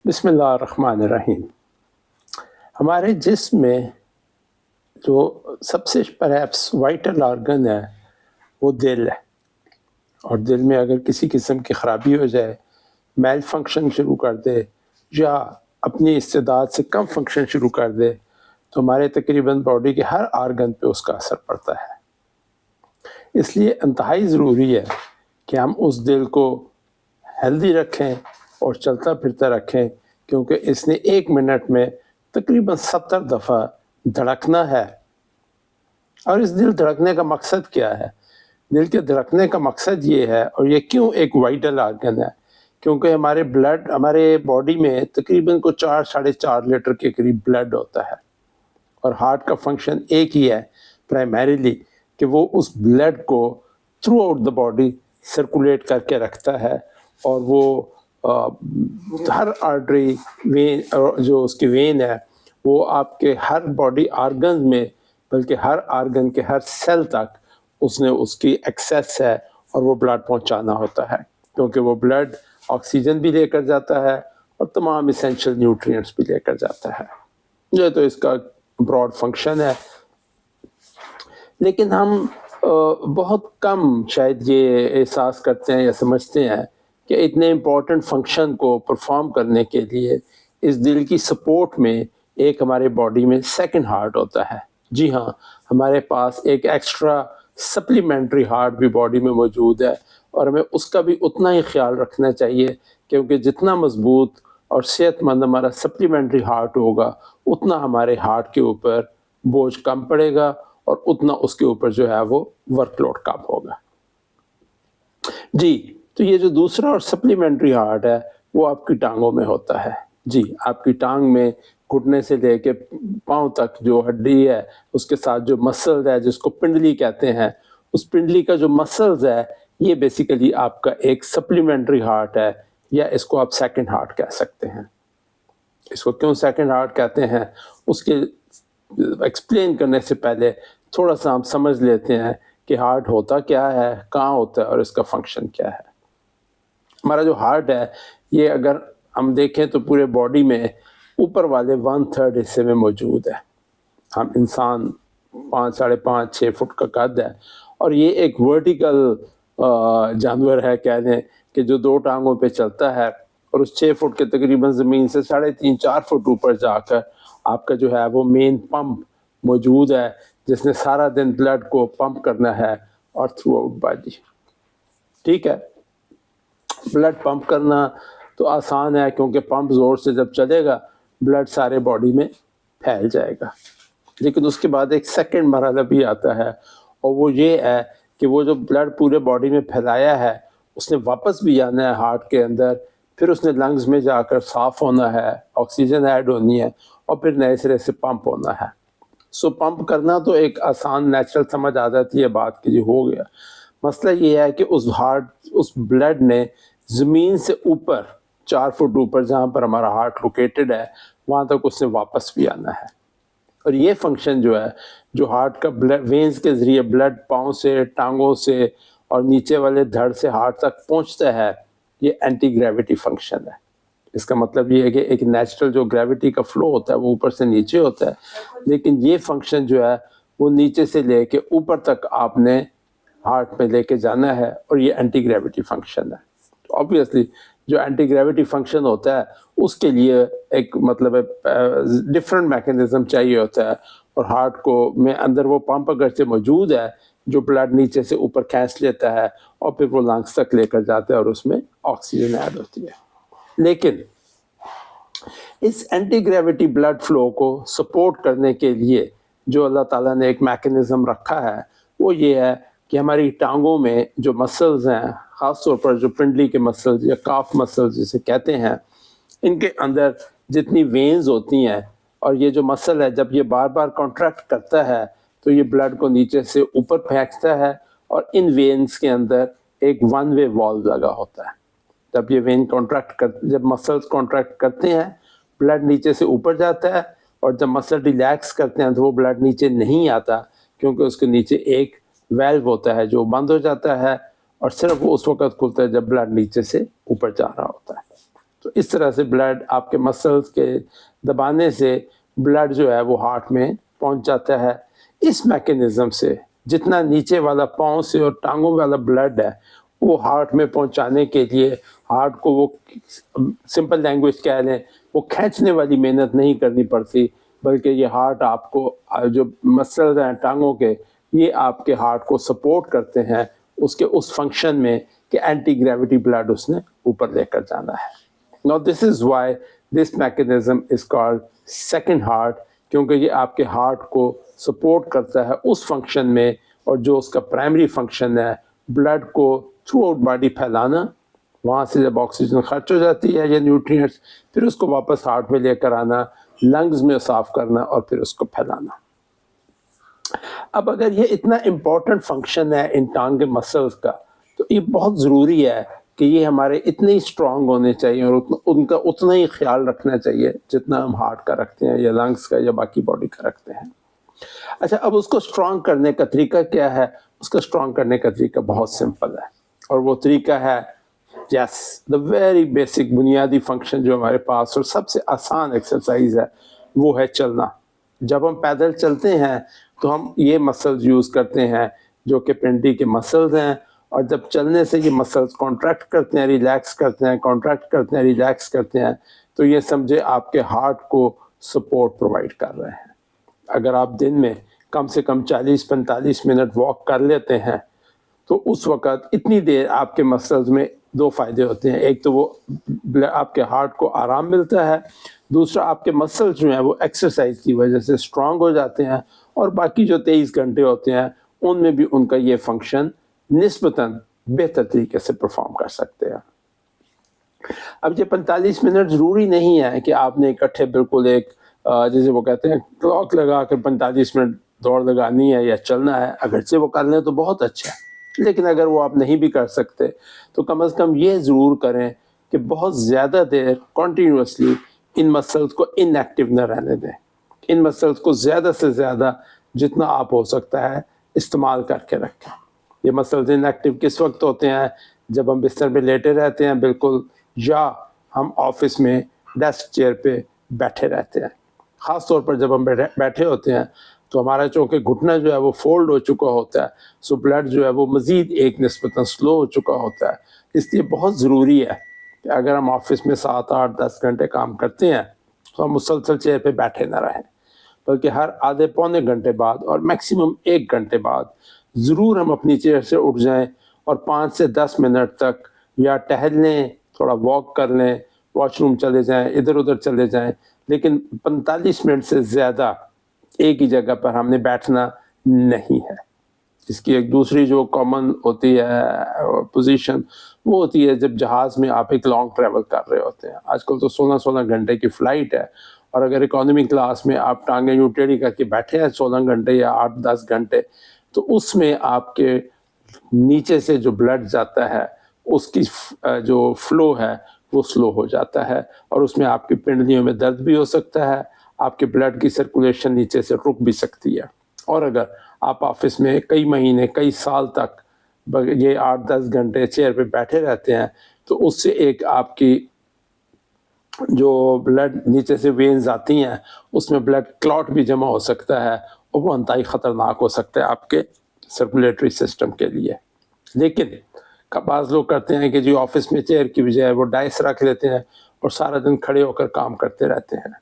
بسم اللہ الرحمن الرحیم۔ ہمارے جسم میں جو سب سے پرہیپس وائٹل آرگن ہے وہ دل ہے، اور دل میں اگر کسی قسم کی خرابی ہو جائے، میل فنکشن شروع کر دے یا اپنی استعداد سے کم فنکشن شروع کر دے تو ہمارے تقریباً باڈی کے ہر آرگن پہ اس کا اثر پڑتا ہے۔ اس لیے انتہائی ضروری ہے کہ ہم اس دل کو ہیلدی رکھیں اور چلتا پھرتا رکھیں، کیونکہ اس نے 1 منٹ میں تقریباً 70 دفعہ دھڑکنا ہے۔ اور اس دل دھڑکنے کا مقصد کیا ہے؟ دل کے دھڑکنے کا مقصد یہ ہے، اور یہ کیوں ایک وائٹل آرگن ہے، کیونکہ ہمارے بلڈ، ہمارے باڈی میں تقریباً 4-4.5 لیٹر کے قریب بلڈ ہوتا ہے، اور ہارٹ کا فنکشن ایک ہی ہے پرائمریلی کہ وہ اس بلڈ کو through out the body circulate کر کے رکھتا ہے، اور وہ ہر آرٹری وین جو اس کی وین ہے وہ آپ کے ہر باڈی آرگن میں، بلکہ ہر آرگن کے ہر سیل تک اس نے اس کی ایکسیس ہے، اور وہ بلڈ پہنچانا ہوتا ہے، کیونکہ وہ بلڈ آکسیجن بھی لے کر جاتا ہے اور تمام اسینشل نیوٹرینٹس بھی لے کر جاتا ہے۔ یہ تو اس کا براڈ فنکشن ہے، لیکن ہم بہت کم شاید یہ احساس کرتے ہیں یا سمجھتے ہیں کہ اتنے امپورٹنٹ فنکشن کو پرفارم کرنے کے لیے اس دل کی سپورٹ میں ایک ہمارے باڈی میں سیکنڈ ہارٹ ہوتا ہے۔ جی ہاں، ہمارے پاس ایک ایکسٹرا سپلیمنٹری ہارٹ بھی باڈی میں موجود ہے، اور ہمیں اس کا بھی اتنا ہی خیال رکھنا چاہیے، کیونکہ جتنا مضبوط اور صحت مند ہمارا سپلیمنٹری ہارٹ ہوگا اتنا ہمارے ہارٹ کے اوپر بوجھ کم پڑے گا، اور اتنا اس کے اوپر جو ہے وہ ورک لوڈ کم ہوگا۔ جی، تو یہ جو دوسرا اور سپلیمنٹری ہارٹ ہے وہ آپ کی ٹانگوں میں ہوتا ہے۔ جی، آپ کی ٹانگ میں گھٹنے سے لے کے پاؤں تک جو ہڈی ہے، اس کے ساتھ جو مسلز ہے جس کو پنڈلی کہتے ہیں، اس پنڈلی کا جو مسلز ہے یہ بیسیکلی آپ کا ایک سپلیمنٹری ہارٹ ہے، یا اس کو آپ سیکنڈ ہارٹ کہہ سکتے ہیں۔ اس کو کیوں سیکنڈ ہارٹ کہتے ہیں، اس کے ایکسپلین کرنے سے پہلے تھوڑا سا ہم سمجھ لیتے ہیں کہ ہارٹ ہوتا کیا ہے، کہاں ہوتا ہے، اور اس کا فنکشن کیا ہے۔ ہمارا جو ہارٹ ہے یہ اگر ہم دیکھیں تو پورے باڈی میں اوپر والے 1/3 حصے میں موجود ہے۔ ہم انسان 5-5.5-6 فٹ کا قد ہے، اور یہ ایک ورٹیکل جانور ہے، کہہ دیں کہ جو 2 ٹانگوں پہ چلتا ہے، اور اس 6 فٹ کے تقریباً زمین سے 3.5-4 فٹ اوپر جا کر آپ کا جو ہے وہ مین پمپ موجود ہے، جس نے سارا دن بلڈ کو پمپ کرنا ہے اور تھرو آؤٹ باڈی۔ ٹھیک ہے، بلڈ پمپ کرنا تو آسان ہے، کیونکہ پمپ زور سے جب چلے گا بلڈ سارے باڈی میں پھیل جائے گا، لیکن اس کے بعد ایک سیکنڈ مرحلہ بھی آتا ہے، اور وہ یہ ہے کہ وہ جو بلڈ پورے باڈی میں پھیلایا ہے اس نے واپس بھی آنا ہے ہارٹ کے اندر، پھر اس نے لنگز میں جا کر صاف ہونا ہے، آکسیجن ایڈ ہونی ہے، اور پھر نئے سرے سے پمپ ہونا ہے۔ سو پمپ کرنا تو ایک آسان نیچرل سمجھ آ جاتی ہے بات کہ یہ ہو گیا۔ مسئلہ یہ ہے کہ اس بلڈ نے زمین سے اوپر 4 فٹ اوپر جہاں پر ہمارا ہارٹ لوکیٹڈ ہے وہاں تک اس نے واپس بھی آنا ہے، اور یہ فنکشن جو ہے، جو ہارٹ کا بلڈ وینز کے ذریعے بلڈ پاؤں سے، ٹانگوں سے اور نیچے والے دھڑ سے ہارٹ تک پہنچتا ہے، یہ اینٹی گریوٹی فنکشن ہے۔ اس کا مطلب یہ ہے کہ ایک نیچرل جو گریوٹی کا فلو ہوتا ہے وہ اوپر سے نیچے ہوتا ہے، لیکن یہ فنکشن جو ہے وہ نیچے سے لے کے اوپر تک آپ نے ہارٹ میں لے کے جانا ہے، اور یہ اینٹی گریوٹی فنکشن ہے۔ تو آبویسلی جو اینٹی گریوٹی فنکشن ہوتا ہے اس کے لیے ایک مطلب ڈفرینٹ میکینزم چاہیے ہوتا ہے، اور ہارٹ کو میں اندر وہ پمپ اگرچہ موجود ہے جو بلڈ نیچے سے اوپر کھینچ لیتا ہے، اور پھر وہ لنگس تک لے کر جاتا ہے، اور اس میں آکسیجن ایڈ ہوتی ہے۔ لیکن اس اینٹی گریوٹی بلڈ فلو کو سپورٹ کرنے کے لیے جو اللہ تعالیٰ نے ایک میکینزم رکھا ہے وہ یہ ہے کہ ہماری ٹانگوں میں جو مسلز ہیں، خاص طور پر جو پنڈلی کے مسلز یا کاف مسلز جسے کہتے ہیں، ان کے اندر جتنی وینز ہوتی ہیں، اور یہ جو مسل ہے جب یہ بار بار کانٹریکٹ کرتا ہے تو یہ بلڈ کو نیچے سے اوپر پھینکتا ہے، اور ان وینز کے اندر ایک 1 وے والو لگا ہوتا ہے۔ جب یہ وین جب مسلز کانٹریکٹ کرتے ہیں بلڈ نیچے سے اوپر جاتا ہے، اور جب مسل ریلیکس کرتے ہیں تو وہ بلڈ نیچے نہیں آتا، کیونکہ اس کے نیچے ایک ویلو ہوتا ہے جو بند ہو جاتا ہے، اور صرف وہ اس وقت کھلتا ہے جب بلڈ نیچے سے اوپر جا رہا ہوتا ہے۔ تو اس طرح سے بلڈ آپ کے مسلس کے دبانے سے بلڈ جو ہے وہ ہارٹ میں پہنچ جاتا ہے. اس میکینزم سے جتنا نیچے والا پاؤں سے اور ٹانگوں والا بلڈ ہے وہ ہارٹ میں پہنچانے کے لیے ہارٹ کو وہ سمپل لینگویج کہہ لیں وہ کھینچنے والی محنت نہیں کرنی پڑتی, بلکہ یہ ہارٹ آپ کو جو مسلز ہیں ٹانگوں کے یہ آپ کے ہارٹ کو سپورٹ کرتے ہیں اس کے اس فنکشن میں کہ اینٹی گریویٹی بلڈ اس نے اوپر لے کر جانا ہے. Now this is why this mechanism is called second heart, کیونکہ یہ آپ کے ہارٹ کو سپورٹ کرتا ہے اس فنکشن میں, اور جو اس کا پرائمری فنکشن ہے بلڈ کو تھرو آؤٹ باڈی پھیلانا, وہاں سے جب آکسیجن خرچ ہو جاتی ہے یا نیوٹرینٹس پھر اس کو واپس ہارٹ میں لے کر آنا, لنگز میں صاف کرنا اور پھر اس کو پھیلانا. اب اگر یہ اتنا امپورٹنٹ فنکشن ہے ان ٹانگ کے مسلس کا تو یہ بہت ضروری ہے کہ یہ ہمارے اتنے ہی اسٹرانگ ہونے چاہیے اور ان کا اتنا ہی خیال رکھنا چاہیے جتنا ہم ہارٹ کا رکھتے ہیں یا لنگس کا یا باقی باڈی کا رکھتے ہیں. اچھا, اب اس کو اسٹرانگ کرنے کا طریقہ کیا ہے؟ اس کو اسٹرانگ کرنے کا طریقہ بہت سمپل ہے, اور وہ طریقہ ہے یس دا ویری بیسک بنیادی فنکشن جو ہمارے پاس اور سب سے آسان ایکسرسائز ہے وہ ہے چلنا. جب ہم پیدل چلتے ہیں تو ہم یہ مسلز یوز کرتے ہیں جو کہ پنڈلی کے مسلز ہیں, اور جب چلنے سے یہ مسلز کانٹریکٹ کرتے ہیں ریلیکس کرتے ہیں, کانٹریکٹ کرتے ہیں ریلیکس کرتے ہیں, تو یہ سمجھے آپ کے ہارٹ کو سپورٹ پرووائڈ کر رہے ہیں. اگر آپ دن میں کم سے کم 40-45 منٹ واک کر لیتے ہیں تو اس وقت اتنی دیر آپ کے مسلز میں دو فائدے ہوتے ہیں. ایک تو وہ آپ کے ہارٹ کو آرام ملتا ہے, دوسرا آپ کے مسلز جو ہیں وہ ایکسرسائز کی وجہ سے اسٹرانگ ہو جاتے ہیں, اور باقی جو 23 گھنٹے ہوتے ہیں ان میں بھی ان کا یہ فنکشن نسبتاً بہتر طریقے سے پرفارم کر سکتے ہیں. اب یہ 45 منٹ ضروری نہیں ہے کہ آپ نے اکٹھے بالکل ایک جیسے وہ کہتے ہیں کلاک لگا کر 45 منٹ دوڑ لگانی ہے یا چلنا ہے. اگرچہ وہ کر لیں تو بہت اچھا ہے, لیکن اگر وہ آپ نہیں بھی کر سکتے تو کم از کم یہ ضرور کریں کہ بہت زیادہ دیر کنٹینیوسلی ان مسلز کو ان ایکٹیو نہ رہنے دیں. ان مسلز کو زیادہ سے زیادہ جتنا آپ ہو سکتا ہے استعمال کر کے رکھیں. یہ مسلز ان ایکٹیو کس وقت ہوتے ہیں؟ جب ہم بستر پہ لیٹے رہتے ہیں بالکل, یا ہم آفس میں ڈیسک چیئر پہ بیٹھے رہتے ہیں. خاص طور پر جب ہم بیٹھے ہوتے ہیں تو ہمارا چونکہ گھٹنا جو ہے وہ فولڈ ہو چکا ہوتا ہے, سو بلڈ جو ہے وہ مزید ایک نسبتاً سلو ہو چکا ہوتا ہے. اس لیے بہت ضروری ہے کہ اگر ہم آفس میں 7-8-10 گھنٹے کام کرتے ہیں تو ہم مسلسل چیئر پہ بیٹھے نہ رہیں, بلکہ ہر آدھے پونے گھنٹے بعد اور میکسیمم 1 گھنٹے بعد ضرور ہم اپنی چیئر سے اٹھ جائیں اور 5 سے 10 منٹ تک یا ٹہل لیں, تھوڑا واک کر لیں, واش روم چلے جائیں, ادھر ادھر چلے جائیں, لیکن 45 منٹ سے زیادہ ایک ہی جگہ پر ہم نے بیٹھنا نہیں ہے. اس کی ایک دوسری جو کامن ہوتی ہے پوزیشن وہ ہوتی ہے جب جہاز میں آپ ایک لانگ ٹریول کر رہے ہوتے ہیں. آج کل تو 16 گھنٹے کی فلائٹ ہے, اور اگر اکانومی کلاس میں آپ ٹانگیں یوں ٹیڑھی کر کے بیٹھے ہیں 16 گھنٹے یا 8-10 گھنٹے, تو اس میں آپ کے نیچے سے جو بلڈ جاتا ہے اس کی جو فلو ہے وہ سلو ہو جاتا ہے, اور اس میں آپ کی پنڈلیوں میں درد بھی ہو سکتا ہے, آپ کے بلڈ کی سرکولیشن نیچے سے رک بھی سکتی ہے. اور اگر آپ آفس میں کئی مہینے کئی سال تک یہ 8-10 گھنٹے چیئر پہ بیٹھے رہتے ہیں تو اس سے ایک آپ کی جو بلڈ نیچے سے وینز آتی ہیں اس میں بلڈ کلاٹ بھی جمع ہو سکتا ہے, اور وہ انتہائی خطرناک ہو سکتا ہے آپ کے سرکولیٹری سسٹم کے لیے. لیکن بعض لوگ کرتے ہیں کہ جو آفس میں چیئر کی بجائے وہ ڈائس رکھ لیتے ہیں اور سارا دن کھڑے ہو کر کام کرتے رہتے ہیں.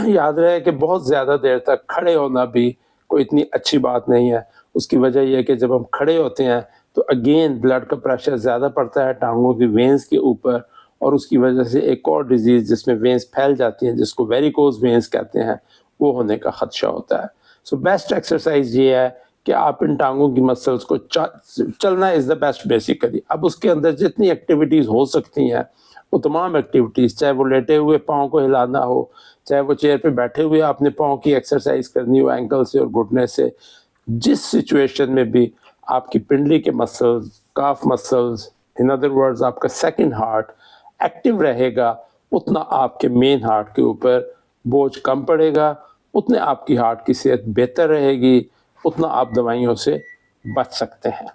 یاد رہے کہ بہت زیادہ دیر تک کھڑے ہونا بھی کوئی اتنی اچھی بات نہیں ہے. اس کی وجہ یہ ہے کہ جب ہم کھڑے ہوتے ہیں تو اگین بلڈ کا پریشر زیادہ پڑتا ہے ٹانگوں کی وینز کے اوپر, اور اس کی وجہ سے ایک اور ڈیزیز جس میں وینز پھیل جاتی ہیں جس کو ویریکوز وینز کہتے ہیں وہ ہونے کا خدشہ ہوتا ہے. سو بیسٹ ایکسرسائز یہ ہے کہ آپ ان ٹانگوں کی مسلز کو چلنا از دا بیسٹ بیسیکلی. اب اس کے اندر جتنی ایکٹیویٹیز ہو سکتی ہیں وہ تمام ایکٹیویٹیز, چاہے وہ لیٹے ہوئے پاؤں کو ہلانا ہو, چاہے وہ چیئر پہ بیٹھے ہوئے آپ نے پاؤں کی ایکسرسائز کرنی ہو اینکل سے اور گھٹنے سے, جس سچویشن میں بھی آپ کی پنڈلی کے مسلز, کاف مسلز, ان ادر ورڈز آپ کا سیکنڈ ہارٹ ایکٹیو رہے گا, اتنا آپ کے مین ہارٹ کے اوپر بوجھ کم پڑے گا, اتنے آپ کی ہارٹ کی صحت بہتر رہے گی, اتنا آپ دوائیوں سے بچ سکتے ہیں.